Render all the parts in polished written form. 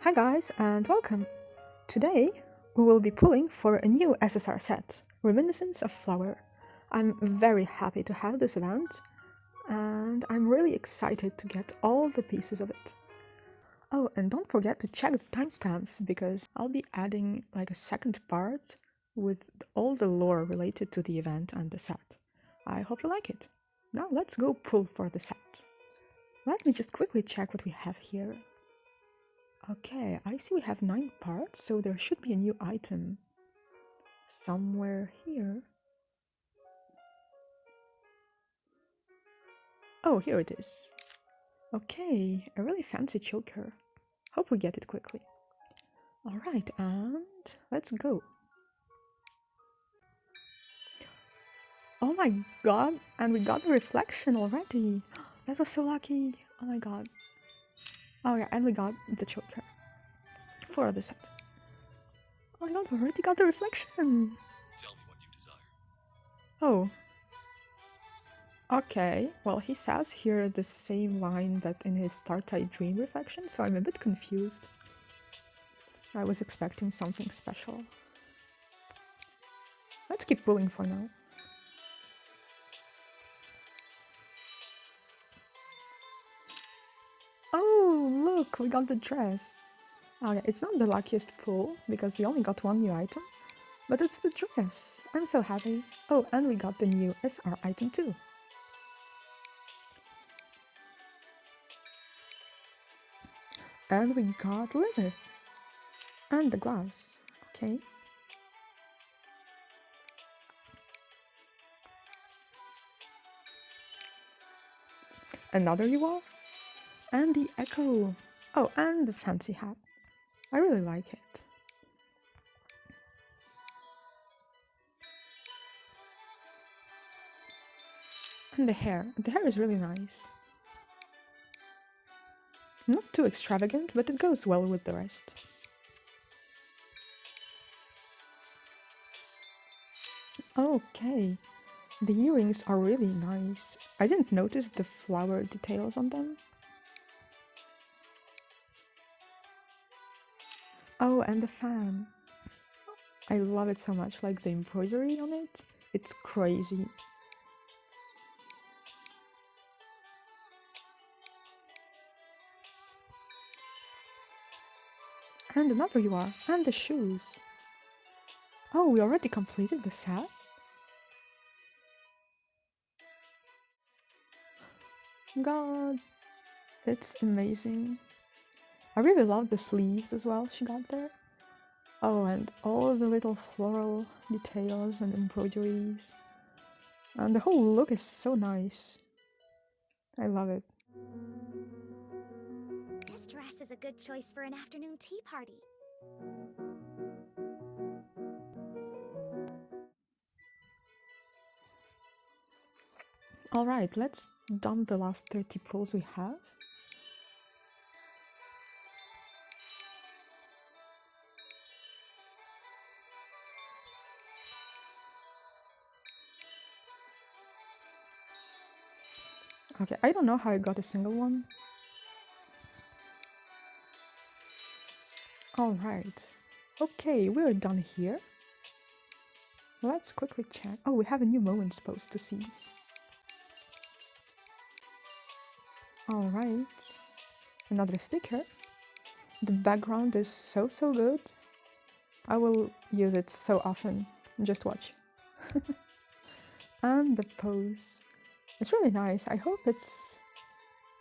Hi guys and welcome! Today we will be pulling for a new SSR set, Reminiscence of Flower. I'm very happy to have this event and I'm really excited to get all the pieces of it. Oh, and don't forget to check the timestamps because I'll be adding like a second part with all the lore related to the event and the set. I hope you like it. Now let's go pull for the set. Let me just quickly check what we have here. Okay, I see we have 9 parts, so there should be a new item somewhere here. Oh, here it is. Okay, a really fancy choker. Hope we get it quickly. Alright, and let's go. Oh my god, and we got the reflection already. That was so lucky. Oh my god. Oh yeah, and we got the choker for the set. Oh my god, we already got the reflection. Tell me what you desire. Oh. Okay, well, he says here the same line that in his Startide Dream reflection, so I'm a bit confused. I was expecting something special. Let's keep pulling for now. Oh, look, we got the dress. Okay, it's not the luckiest pull, because we only got one new item, but it's the dress. I'm so happy. Oh, and we got the new SR item too. And we got Lilith. And the gloves. Okay. Another you are? And the echo. Oh, and the fancy hat. I really like it. And the hair. The hair is really nice. Not too extravagant, but it goes well with the rest. Okay. The earrings are really nice. I didn't notice the flower details on them. Oh, and the fan. I love it so much, like the embroidery on it. It's crazy. And another you are. And the shoes. Oh, we already completed the set? God, it's amazing. I really love the sleeves as well she got there. Oh, and all the little floral details and embroideries. And the whole look is so nice. I love it. This dress is a good choice for an afternoon tea party. Alright, let's dump the last 30 pulls we have. Okay, I don't know how I got a single one. Alright. Okay, we're done here. Let's quickly check. Oh, we have a new moment supposed to see. Alright. Another sticker. The background is so good. I will use it so often. Just watch. And the pose. It's really nice. I hope it's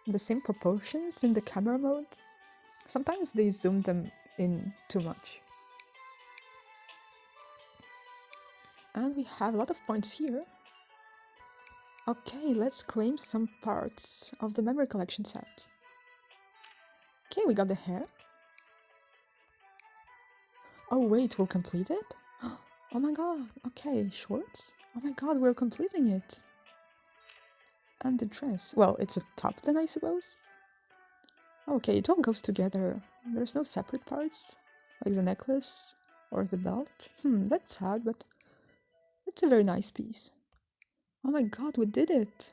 the same proportions in the camera mode. Sometimes they zoom them in too much. And we have a lot of points here. Okay, let's claim some parts of the memory collection set. Okay, we got the hair. Oh wait, we'll complete it? Oh my god, okay, shorts. Oh my god, we're completing it. And the dress. Well, it's a top then, I suppose. Okay, it all goes together. There's no separate parts, like the necklace or the belt. That's sad, but it's a very nice piece. Oh my god, we did it!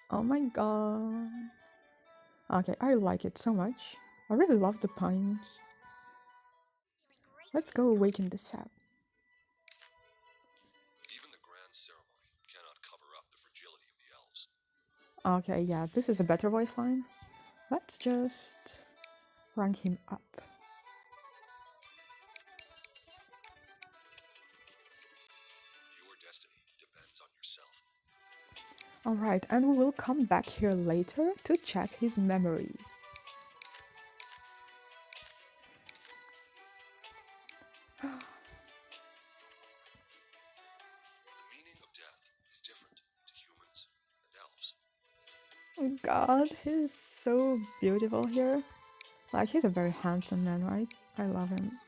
Oh my god. Okay, I like it so much. I really love the pines. Let's go awaken the sap. Even the grand ceremony cannot cover up the fragility of the elves. Okay, yeah, this is a better voice line. Let's just rank him up. Your destiny depends on yourself. Alright, and we will come back here later to check his memories. The meaning of death is different to humans and elves. Oh god, he's so beautiful here. Like, he's a very handsome man, right? I love him.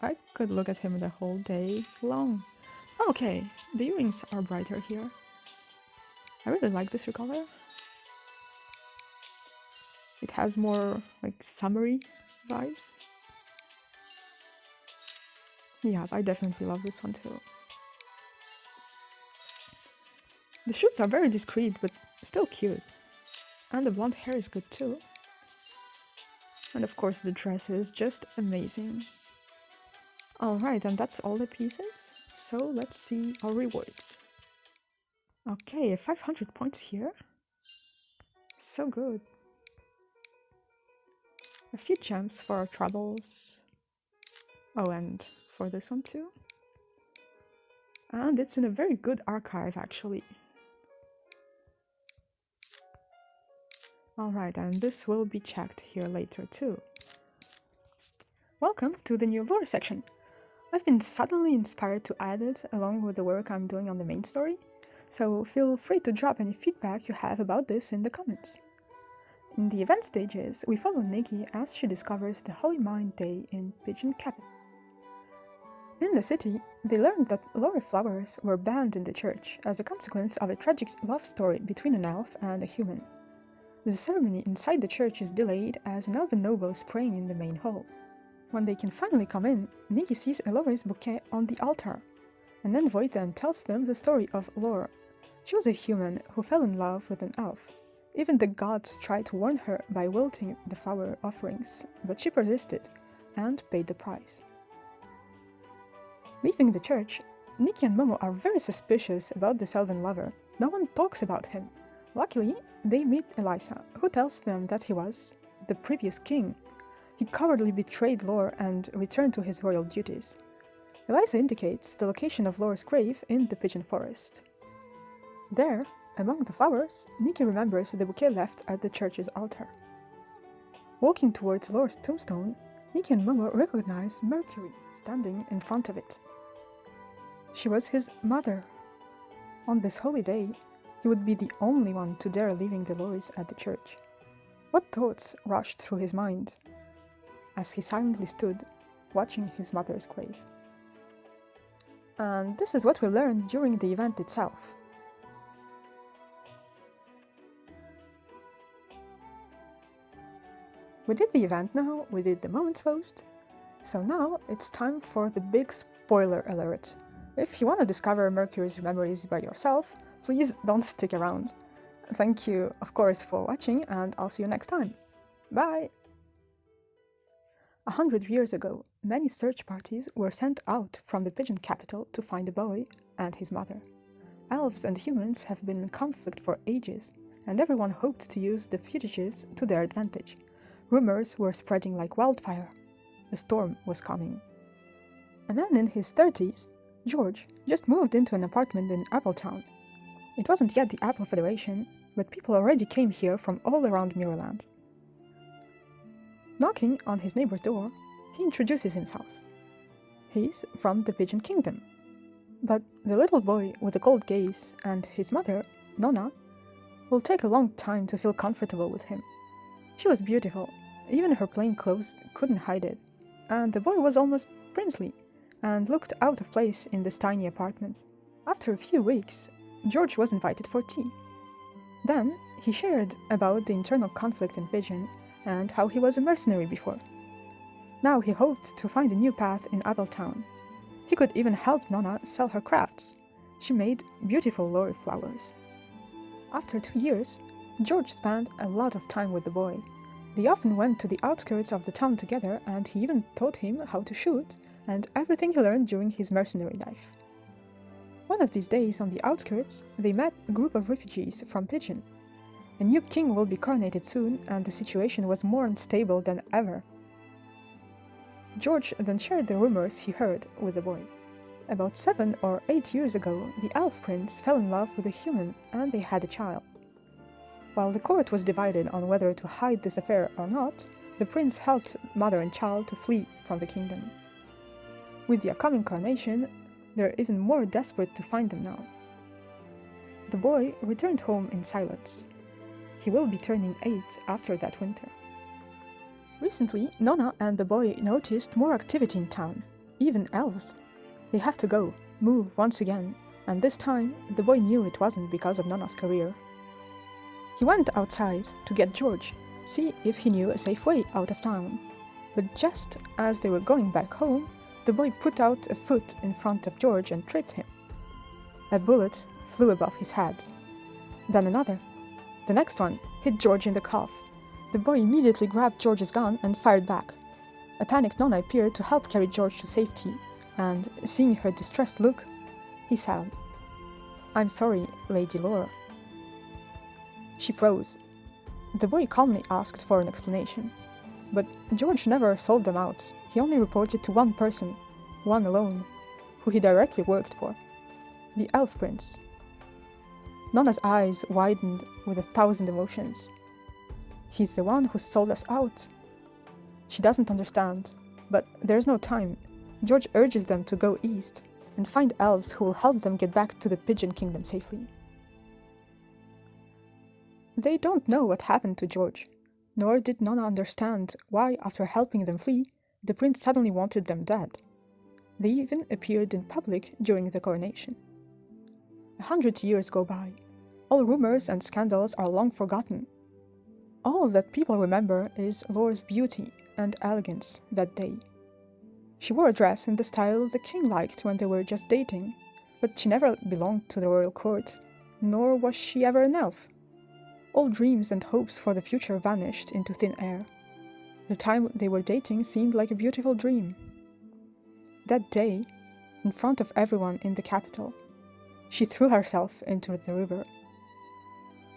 I could look at him the whole day long. Okay, the earrings are brighter here. I really like this color. It has more, like, summery vibes. Yeah, I definitely love this one too. The shoes are very discreet, but still cute. And the blonde hair is good too. And of course the dress is just amazing. Alright, and that's all the pieces. So let's see our rewards. Okay, 500 points here. So good. A few gems for our troubles. Oh, and for this one too. And it's in a very good archive actually. Alright, and this will be checked here later too. Welcome to the new lore section. I've been suddenly inspired to add it along with the work I'm doing on the main story, so feel free to drop any feedback you have about this in the comments. In the event stages, we follow Nikki as she discovers the Holy Mind Day in Pigeon Capital. In the city, they learned that Floral flowers were banned in the church as a consequence of a tragic love story between an elf and a human. The ceremony inside the church is delayed as an elven noble is praying in the main hall. When they can finally come in, Nikki sees Elora's bouquet on the altar. An envoy then tells them the story of Elora. She was a human who fell in love with an elf. Even the gods tried to warn her by wilting the flower offerings, but she persisted and paid the price. Leaving the church, Nikki and Momo are very suspicious about this elven lover. No one talks about him. Luckily, they meet Eliza, who tells them that he was the previous king. He cowardly betrayed Lore and returned to his royal duties. Eliza indicates the location of Lore's grave in the Pigeon Forest. There, among the flowers, Nikki remembers the bouquet left at the church's altar. Walking towards Lore's tombstone, Nikki and Momo recognize Mercury standing in front of it. She was his mother. On this holy day, he would be the only one to dare leaving the Loris at the church. What thoughts rushed through his mind as he silently stood, watching his mother's grave? And this is what we learned during the event itself. We did the event now, we did the moments post, so now it's time for the big spoiler alert. If you want to discover Mercury's memories by yourself, please don't stick around. Thank you, of course, for watching, and I'll see you next time. Bye! 100 years ago, many search parties were sent out from the Pigeon capital to find the boy and his mother. Elves and humans have been in conflict for ages, and everyone hoped to use the fugitives to their advantage. Rumors were spreading like wildfire. A storm was coming. A man in his 30s, George, just moved into an apartment in Appletown. It wasn't yet the Apple Federation, but people already came here from all around Mirrorland. Knocking on his neighbor's door, he introduces himself. He's from the Pigeon Kingdom. But the little boy with the gold gaze and his mother, Nonna, will take a long time to feel comfortable with him. She was beautiful, even her plain clothes couldn't hide it, and the boy was almost princely and looked out of place in this tiny apartment. After a few weeks, George was invited for tea. Then he shared about the internal conflict in Pigeon and how he was a mercenary before. Now he hoped to find a new path in Appletown. He could even help Nonna sell her crafts. She made beautiful Lori flowers. After 2 years, George spent a lot of time with the boy, They often went to the outskirts of the town together, and he even taught him how to shoot and everything he learned during his mercenary life. One of these days on the outskirts, they met a group of refugees from Pigeon. A new king will be coronated soon, and the situation was more unstable than ever. George then shared the rumors he heard with the boy. About 7 or 8 years ago, the elf prince fell in love with a human and they had a child. While the court was divided on whether to hide this affair or not, the prince helped mother and child to flee from the kingdom. With the upcoming coronation, they're even more desperate to find them now. The boy returned home in silence. He will be turning 8 after that winter. Recently, Nonna and the boy noticed more activity in town, even elves. They have to go, move once again, and this time the boy knew it wasn't because of Nonna's career. He went outside to get George, see if he knew a safe way out of town. But just as they were going back home, the boy put out a foot in front of George and tripped him. A bullet flew above his head. Then another. The next one hit George in the calf. The boy immediately grabbed George's gun and fired back. A panicked Nonna appeared to help carry George to safety, and seeing her distressed look, he said, "I'm sorry, Lady Laura." She froze. The boy calmly asked for an explanation. But George never sold them out. He only reported to one person, one alone, who he directly worked for, the elf prince. Nonna's eyes widened with 1,000 emotions. He's the one who sold us out. She doesn't understand, but there's no time. George urges them to go east and find elves who will help them get back to the Pigeon Kingdom safely. They don't know what happened to George, nor did Nonna understand why, after helping them flee, the prince suddenly wanted them dead. They even appeared in public during the coronation. 100 years go by. All rumors and scandals are long forgotten. All that people remember is Laura's beauty and elegance that day. She wore a dress in the style the king liked when they were just dating, but she never belonged to the royal court, nor was she ever an elf. All dreams and hopes for the future vanished into thin air. The time they were dating seemed like a beautiful dream. That day, in front of everyone in the capital, she threw herself into the river.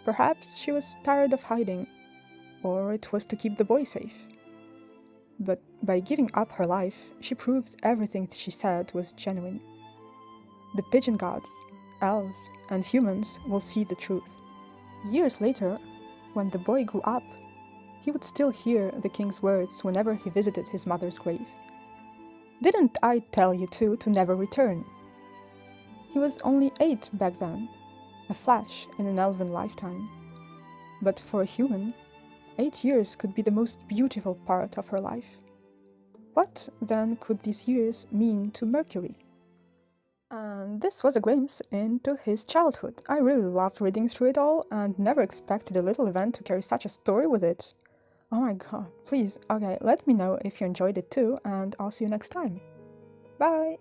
Perhaps she was tired of hiding, or it was to keep the boy safe. But by giving up her life, she proved everything she said was genuine. The pigeon gods, elves, and humans will see the truth. Years later, when the boy grew up, he would still hear the king's words whenever he visited his mother's grave. "Didn't I tell you two to never return?" He was only 8 back then, a flash in an elven lifetime. But for a human, 8 years could be the most beautiful part of her life. What, then, could these years mean to Mercury? And this was a glimpse into his childhood. I really loved reading through it all and never expected a little event to carry such a story with it. Oh my god, please, okay, let me know if you enjoyed it too, and I'll see you next time. Bye!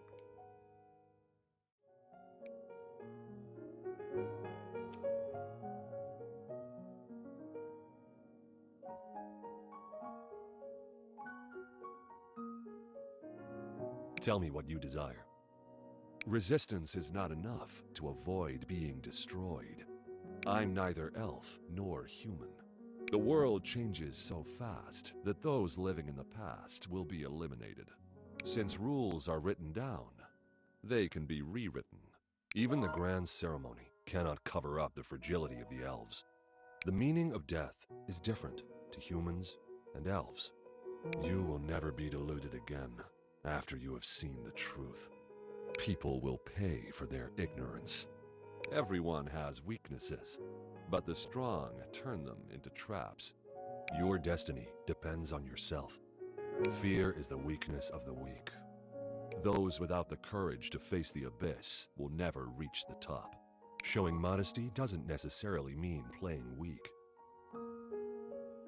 Tell me what you desire. Resistance is not enough to avoid being destroyed. I'm neither elf nor human. The world changes so fast that those living in the past will be eliminated. Since rules are written down, they can be rewritten. Even the grand ceremony cannot cover up the fragility of the elves. The meaning of death is different to humans and elves. You will never be deluded again after you have seen the truth. People will pay for their ignorance. Everyone has weaknesses, but the strong turn them into traps. Your destiny depends on yourself. Fear is the weakness of the weak. Those without the courage to face the abyss will never reach the top. Showing modesty doesn't necessarily mean playing weak.